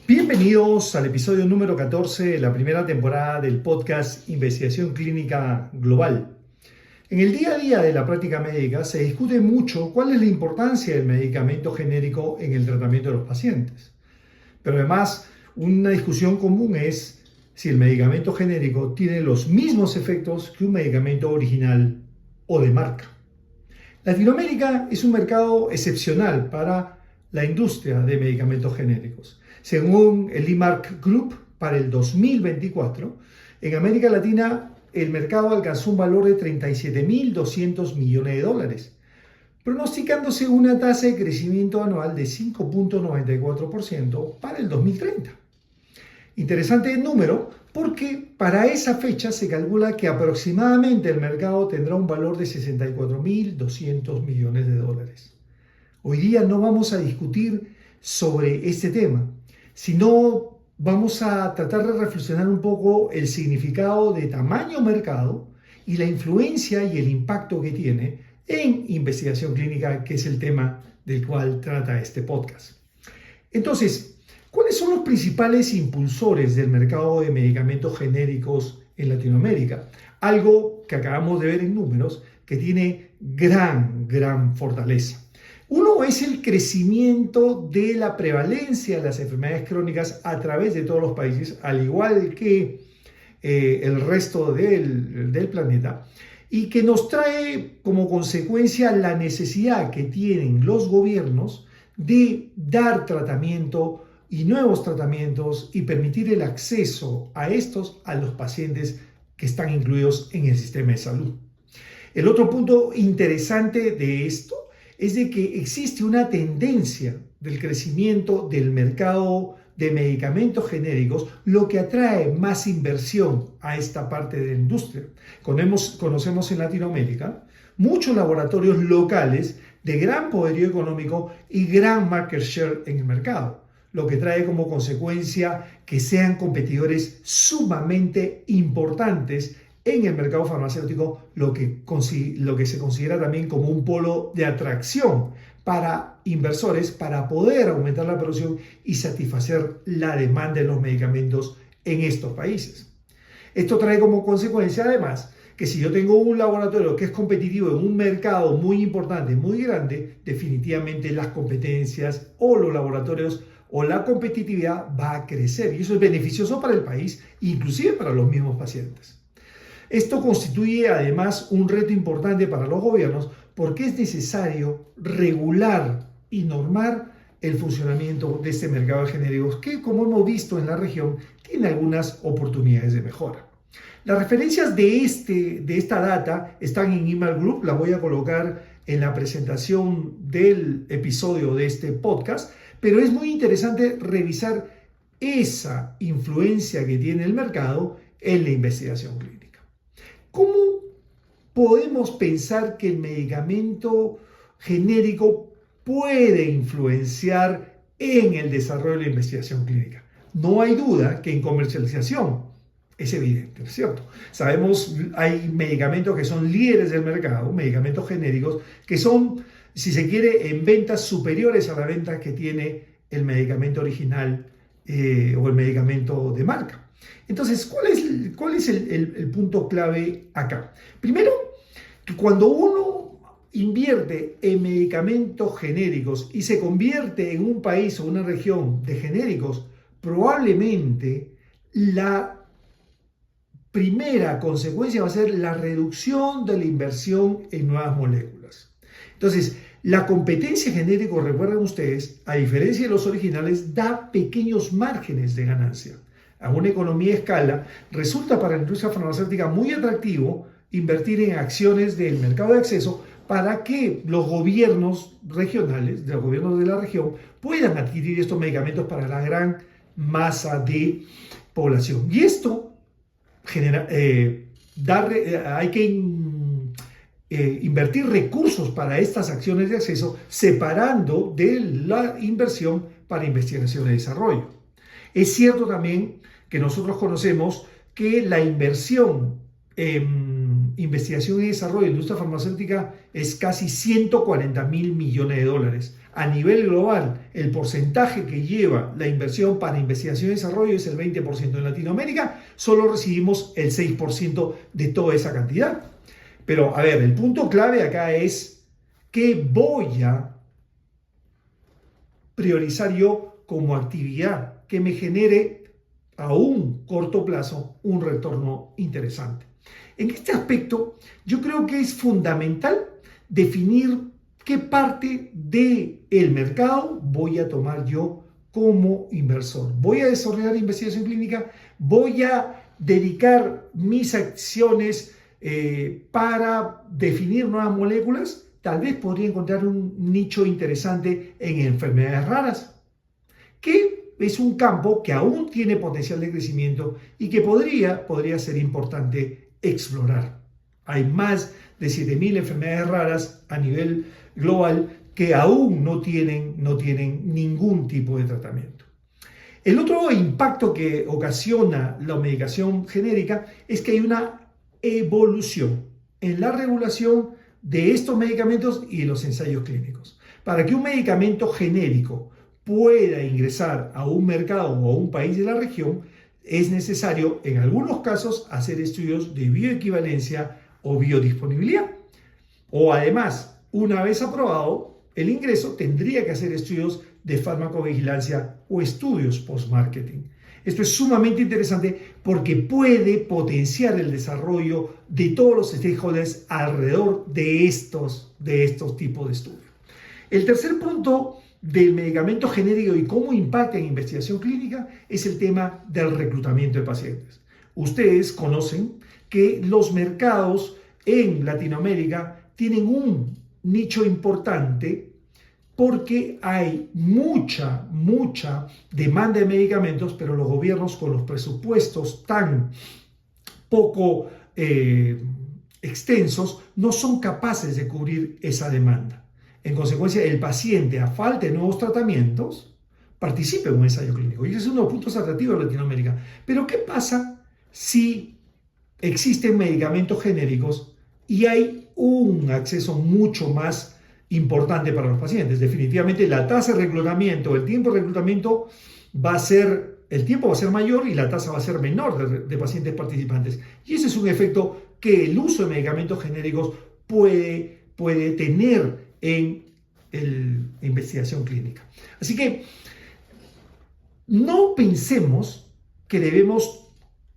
Bienvenidos al episodio número 14 de la primera temporada del podcast Investigación Clínica Global. En el día a día de la práctica médica se discute mucho cuál es la importancia del medicamento genérico en el tratamiento de los pacientes. Pero además, una discusión común es si el medicamento genérico tiene los mismos efectos que un medicamento original o de marca. Latinoamérica es un mercado excepcional para la industria de medicamentos genéricos. Según el IMARC Group, para el 2024, en América Latina el mercado alcanzó un valor de 37.200 millones de dólares, pronosticándose una tasa de crecimiento anual de 5.94% para el 2030. Interesante número porque para esa fecha se calcula que aproximadamente el mercado tendrá un valor de 64.200 millones de dólares. Hoy día no vamos a discutir sobre este tema, sino vamos a tratar de reflexionar un poco el significado de tamaño mercado y la influencia y el impacto que tiene en investigación clínica, que es el tema del cual trata este podcast. Entonces, ¿cuáles son los principales impulsores del mercado de medicamentos genéricos en Latinoamérica? Algo que acabamos de ver en números que tiene gran fortaleza. Uno es el crecimiento de la prevalencia de las enfermedades crónicas a través de todos los países, al igual que el resto del planeta, y que nos trae como consecuencia la necesidad que tienen los gobiernos de dar tratamiento y nuevos tratamientos y permitir el acceso a estos a los pacientes que están incluidos en el sistema de salud. El otro punto interesante de esto es de que existe una tendencia del crecimiento del mercado de medicamentos genéricos, lo que atrae más inversión a esta parte de la industria. Conocemos en Latinoamérica muchos laboratorios locales de gran poderío económico y gran market share en el mercado, lo que trae como consecuencia que sean competidores sumamente importantes en el mercado farmacéutico, lo que se considera también como un polo de atracción para inversores para poder aumentar la producción y satisfacer la demanda de los medicamentos en estos países. Esto trae como consecuencia además que si yo tengo un laboratorio que es competitivo en un mercado muy importante, muy grande, definitivamente las competencias o los laboratorios o la competitividad va a crecer y eso es beneficioso para el país, inclusive para los mismos pacientes. Esto constituye además un reto importante para los gobiernos porque es necesario regular y normar el funcionamiento de este mercado de genéricos que, como hemos visto en la región, tiene algunas oportunidades de mejora. Las referencias de esta data están en IMARC Group, la voy a colocar en la presentación del episodio de este podcast, pero es muy interesante revisar esa influencia que tiene el mercado en la investigación clínica. ¿Cómo podemos pensar que el medicamento genérico puede influenciar en el desarrollo de la investigación clínica? No hay duda que en comercialización es evidente, ¿no es cierto? Sabemos, hay medicamentos que son líderes del mercado, medicamentos genéricos, que son, si se quiere, en ventas superiores a la venta que tiene el medicamento original o el medicamento de marca. Entonces, ¿cuál es el punto clave acá? Primero, que cuando uno invierte en medicamentos genéricos y se convierte en un país o una región de genéricos, probablemente la primera consecuencia va a ser la reducción de la inversión en nuevas moléculas. Entonces, la competencia genérica, recuerden ustedes, a diferencia de los originales, da pequeños márgenes de ganancia. A una economía de escala, resulta para la industria farmacéutica muy atractivo invertir en acciones del mercado de acceso para que los gobiernos regionales, los gobiernos de la región, puedan adquirir estos medicamentos para la gran masa de población. Y esto genera, hay que invertir recursos para estas acciones de acceso, separando de la inversión para investigación y desarrollo. Es cierto también que nosotros conocemos que la inversión en investigación y desarrollo de la industria farmacéutica es casi 140.000 millones de dólares. A nivel global, el porcentaje que lleva la inversión para investigación y desarrollo es el 20%. En Latinoamérica solo recibimos el 6% de toda esa cantidad. Pero, a ver, el punto clave acá es ¿qué voy a priorizar yo como actividad que me genere a un corto plazo un retorno interesante? En este aspecto, yo creo que es fundamental definir qué parte del mercado voy a tomar yo como inversor. ¿Voy a desarrollar investigación clínica? ¿Voy a dedicar mis acciones para definir nuevas moléculas? Tal vez podría encontrar un nicho interesante en enfermedades raras, que es un campo que aún tiene potencial de crecimiento y que podría ser importante explorar. Hay más de 7.000 enfermedades raras a nivel global que aún no tienen ningún tipo de tratamiento. El otro impacto que ocasiona la medicación genérica es que hay una evolución en la regulación de estos medicamentos y de los ensayos clínicos. Para que un medicamento genérico pueda ingresar a un mercado o a un país de la región, es necesario, en algunos casos, hacer estudios de bioequivalencia o biodisponibilidad. O además, una vez aprobado el ingreso, tendría que hacer estudios de farmacovigilancia o estudios post-marketing. Esto es sumamente interesante porque puede potenciar el desarrollo de todos los stakeholders alrededor de estos tipos de estudios. El tercer punto del medicamento genérico y cómo impacta en investigación clínica es el tema del reclutamiento de pacientes. Ustedes conocen que los mercados en Latinoamérica tienen un nicho importante porque hay mucha demanda de medicamentos, pero los gobiernos con los presupuestos tan poco extensos no son capaces de cubrir esa demanda. En consecuencia, el paciente, a falta de nuevos tratamientos, participa en un ensayo clínico. Y ese es uno de los puntos atractivos de Latinoamérica. Pero, ¿qué pasa si existen medicamentos genéricos y hay un acceso mucho más importante para los pacientes? Definitivamente, la tasa de reclutamiento, el tiempo de reclutamiento el tiempo va a ser mayor y la tasa va a ser menor de pacientes participantes. Y ese es un efecto que el uso de medicamentos genéricos puede tener en la investigación clínica. Así que no pensemos que debemos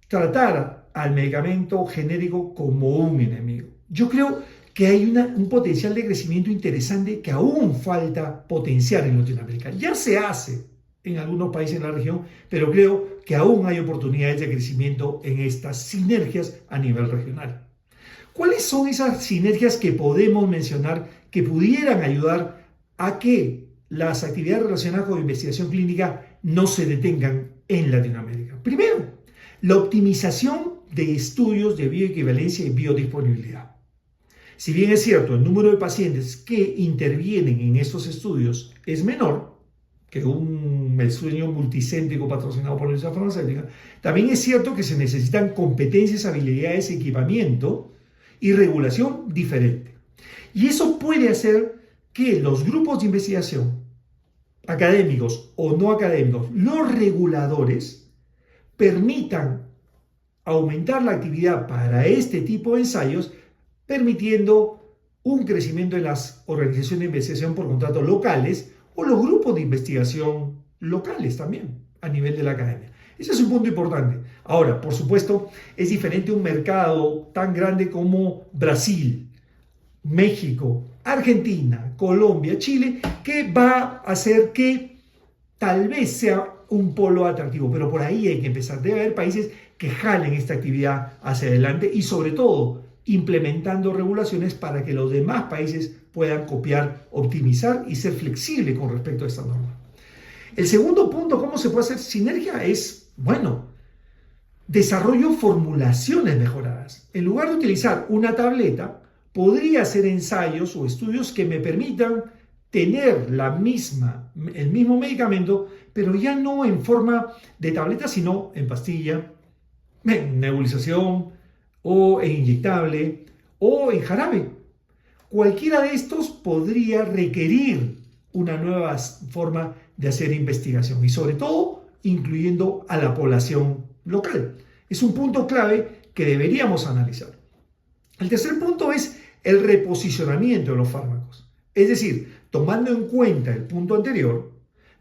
tratar al medicamento genérico como un enemigo. Yo creo que hay un potencial de crecimiento interesante que aún falta potenciar en Latinoamérica. Ya se hace en algunos países en la región, pero creo que aún hay oportunidades de crecimiento en estas sinergias a nivel regional. ¿Cuáles son esas sinergias que podemos mencionar que pudieran ayudar a que las actividades relacionadas con investigación clínica no se detengan en Latinoamérica? Primero, la optimización de estudios de bioequivalencia y biodisponibilidad. Si bien es cierto, el número de pacientes que intervienen en estos estudios es menor que un estudio multicéntrico patrocinado por la industria farmacéutica, también es cierto que se necesitan competencias, habilidades, equipamiento y regulación diferente. Y eso puede hacer que los grupos de investigación, académicos o no académicos, los reguladores, permitan aumentar la actividad para este tipo de ensayos, permitiendo un crecimiento en las organizaciones de investigación por contrato locales o los grupos de investigación locales también a nivel de la academia. Ese es un punto importante. Ahora, por supuesto, es diferente un mercado tan grande como Brasil, México, Argentina, Colombia, Chile, que va a hacer que tal vez sea un polo atractivo, pero por ahí hay que empezar. Debe haber países que jalen esta actividad hacia adelante y sobre todo implementando regulaciones para que los demás países puedan copiar, optimizar y ser flexible con respecto a esta norma. El segundo punto, ¿cómo se puede hacer sinergia? Es, desarrollo formulaciones mejoradas. En lugar de utilizar una tableta, podría hacer ensayos o estudios que me permitan tener el mismo medicamento, pero ya no en forma de tableta, sino en pastilla, en nebulización o en inyectable o en jarabe. Cualquiera de estos podría requerir una nueva forma de hacer investigación y sobre todo incluyendo a la población local. Es un punto clave que deberíamos analizar. El tercer punto es el reposicionamiento de los fármacos. Es decir, tomando en cuenta el punto anterior,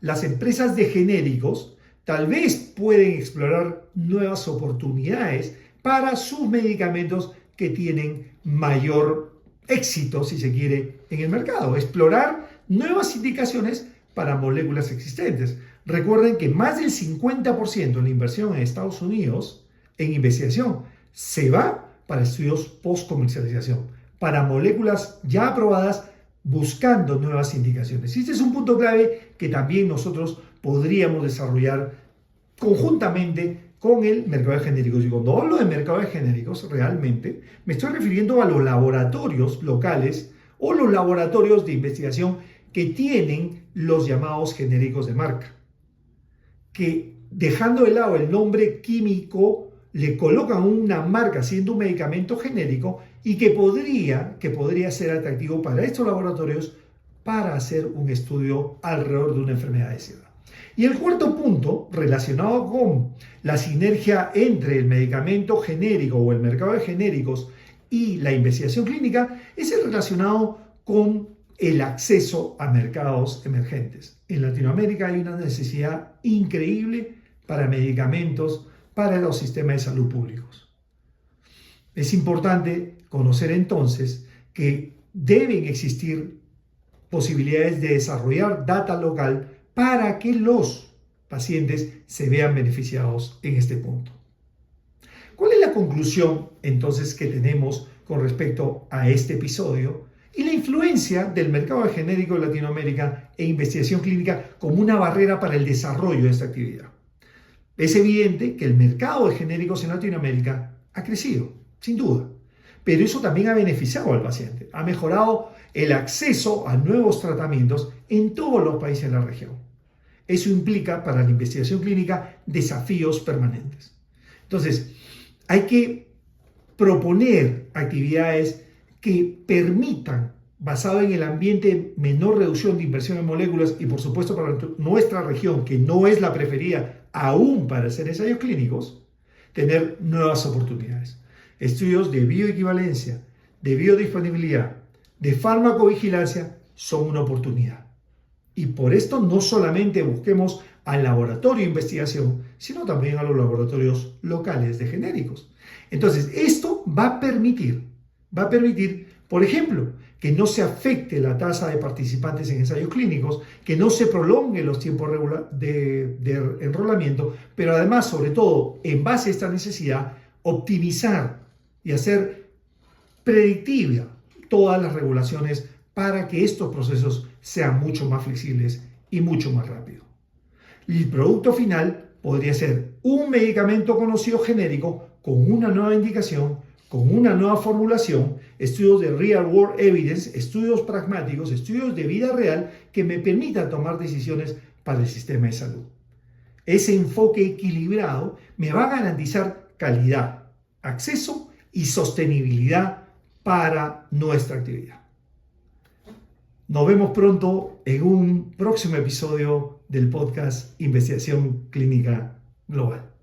las empresas de genéricos tal vez pueden explorar nuevas oportunidades para sus medicamentos que tienen mayor éxito, si se quiere, en el mercado. Explorar nuevas indicaciones para moléculas existentes. Recuerden que más del 50% de la inversión en Estados Unidos en investigación se va para estudios post-comercialización, para moléculas ya aprobadas buscando nuevas indicaciones. Y este es un punto clave que también nosotros podríamos desarrollar conjuntamente con el mercado de genéricos. Y cuando hablo de mercado de genéricos, realmente me estoy refiriendo a los laboratorios locales o los laboratorios de investigación que tienen los llamados genéricos de marca, que dejando de lado el nombre químico le colocan una marca siendo un medicamento genérico y que podría ser atractivo para estos laboratorios para hacer un estudio alrededor de una enfermedad de SIDA. Y el cuarto punto, relacionado con la sinergia entre el medicamento genérico o el mercado de genéricos y la investigación clínica, es el relacionado con el acceso a mercados emergentes. En Latinoamérica hay una necesidad increíble para medicamentos para los sistemas de salud públicos. Es importante conocer entonces que deben existir posibilidades de desarrollar data local para que los pacientes se vean beneficiados en este punto. ¿Cuál es la conclusión entonces que tenemos con respecto a este episodio y la influencia del mercado de genérico en Latinoamérica e investigación clínica como una barrera para el desarrollo de esta actividad? Es evidente que el mercado de genéricos en Latinoamérica ha crecido, sin duda, pero eso también ha beneficiado al paciente, ha mejorado el acceso a nuevos tratamientos en todos los países de la región. Eso implica para la investigación clínica desafíos permanentes. Entonces, hay que proponer actividades que permitan, basado en el ambiente, menor reducción de inversión en moléculas y por supuesto para nuestra región, que no es la preferida aún para hacer ensayos clínicos, tener nuevas oportunidades. Estudios de bioequivalencia, de biodisponibilidad, de farmacovigilancia son una oportunidad. Y por esto no solamente busquemos al laboratorio de investigación, sino también a los laboratorios locales de genéricos. Entonces, esto va a permitir, por ejemplo, que no se afecte la tasa de participantes en ensayos clínicos, que no se prolonguen los tiempos de enrolamiento, pero además, sobre todo, en base a esta necesidad, optimizar y hacer predictiva todas las regulaciones para que estos procesos sean mucho más flexibles y mucho más rápidos. El producto final podría ser un medicamento conocido genérico con una nueva indicación, con una nueva formulación, estudios de real world evidence, estudios pragmáticos, estudios de vida real que me permitan tomar decisiones para el sistema de salud. Ese enfoque equilibrado me va a garantizar calidad, acceso y sostenibilidad para nuestra actividad. Nos vemos pronto en un próximo episodio del podcast Investigación Clínica Global.